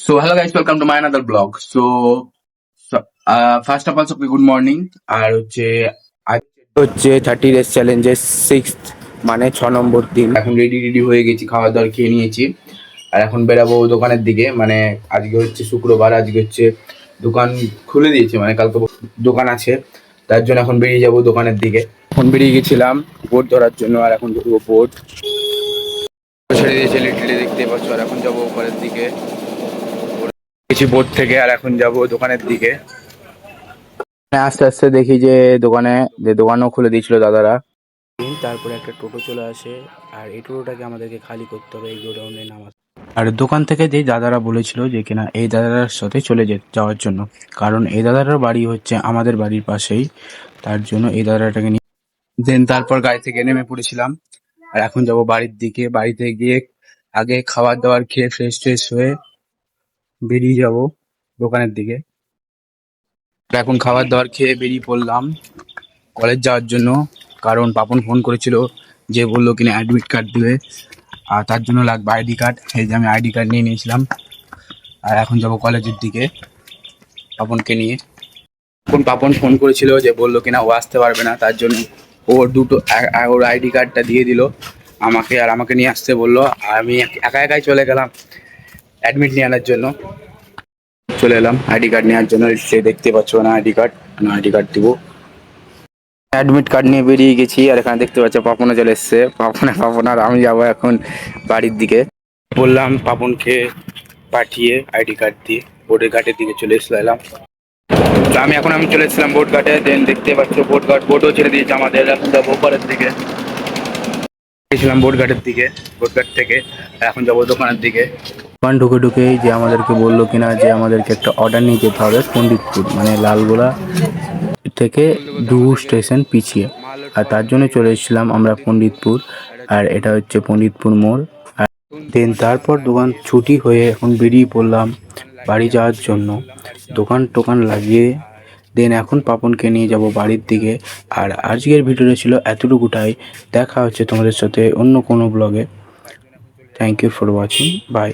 So hello guys, welcome to my another blog. First of all, সবকে good morning. আর আজ হচ্ছে 30 days চ্যালেঞ্জের 6th মানে 6 নম্বর দিন। এখন রেডি হয়ে গেছি, খাওয়া দাওয়া খেয়ে নিয়েছি, আর এখন বেরাবো দোকানের দিকে। মানে আজকে হচ্ছে শুক্রবার, আজকে হচ্ছে দোকান খুলে দিয়েছে, মানে কালকে দোকান আছে, তার জন্য এখন বেরিয়ে যাবো দোকানের দিকে। এখন বেরিয়ে গেছিলাম বোট ধরার জন্য, আর এখন ধরবো বোট। ছেড়ে দিয়েছে লিটলি, দেখতে পাচ্ছ। আর এখন যাবো ওপরের দিকে কিছু বোট থেকে, আর এখন যাব দোকানের দিকে। আস্তে আস্তে দেখি যে দোকানও খুলে দিয়েছিল দাদারা। তারপরে একটা টোটো চলে আসে, আর এই টোটোটাকে আমাদেরকে খালি করতে হবে, এই গোডাউনে নামাতে। আর দোকান থেকে যে দাদারা বলেছিল যে কিনা এই দাদার সাথে চলে যাওয়ার জন্য, কারণ এই দাদার বাড়ি হচ্ছে আমাদের বাড়ির পাশেই, তার জন্য এই দাদাটাকে নিয়ে তারপর গাড়ি থেকে নেমে পড়েছিলাম। আর এখন যাব বাড়ির দিকে। বাড়িতে গিয়ে আগে খাবার দাবার খেয়ে ফ্রেশ হয়ে বেরিয়ে যাব দোকানের দিকে। এখন খাবার দাবার খেয়ে বেরিয়ে পড়লাম কলেজ যাওয়ার জন্য, কারণ পাপন ফোন করেছিল যে বললো কিনা অ্যাডমিট কার্ড দিবে, আর তার জন্য লাগবে আইডি কার্ড। এই যে আমি আইডি কার্ড নিয়ে নিয়েছিলাম, আর এখন যাব কলেজের দিকে পাপনকে নিয়ে। এখন পাপন ফোন করেছিল যে বললো কিনা ও আসতে পারবে না, তার জন্য ওর ওর আইডি কার্ডটা দিয়ে দিল আমাকে, আর আমাকে নিয়ে আসতে বললো। আর আমি একাই চলে গেলাম অ্যাডমিট নিয়ে আনার জন্য। চলে এলাম আইডি কার্ড নেওয়ার জন্য। সে দেখতে পাচ্ছ না আইডি কার্ড দিব। অ্যাডমিট কার্ড নিয়ে বেরিয়ে গেছি, আর এখানে দেখতে পাচ্ছ পাপনও চলে এসছে। পাপন আর আমি যাবো এখন বাড়ির দিকে। বললাম পাপনকে পাঠিয়ে আইডি কার্ড দিয়ে বোর্ডের ঘাটের দিকে চলে এলাম। তো আমি চলে এসেছিলাম বোট ঘাটে। দেন দেখতে পাচ্ছ বোটও ছেড়ে দিয়েছে আমাদের। এখন যাবো ওপারের দিকে। গেছিলাম বোট ঘাটের দিকে, বোট ঘাট থেকে এখন যাবো দোকানের দিকে। দোকান ঢুকেই যে আমাদেরকে বললো কিনা যে আমাদেরকে একটা অর্ডার নিয়ে যেতে হবে পণ্ডিতপুর, মানে লালগোলা থেকে 2 স্টেশন পিছিয়ে। আর তার জন্য চলে এসেছিলাম আমরা পণ্ডিতপুর, আর এটা হচ্ছে পণ্ডিতপুর মোড়। আর দেন তারপর দোকান ছুটি হয়ে এখন বেরিয়ে পড়লাম বাড়ি যাওয়ার জন্য, দোকান লাগিয়ে। দেন এখন পাপনকে নিয়ে যাব বাড়ির দিকে। আর আজকের ভিডিওটা ছিল এতটুকুটাই। দেখা হচ্ছে তোমাদের সাথে অন্য কোনো ব্লগে। Thank you for watching, by.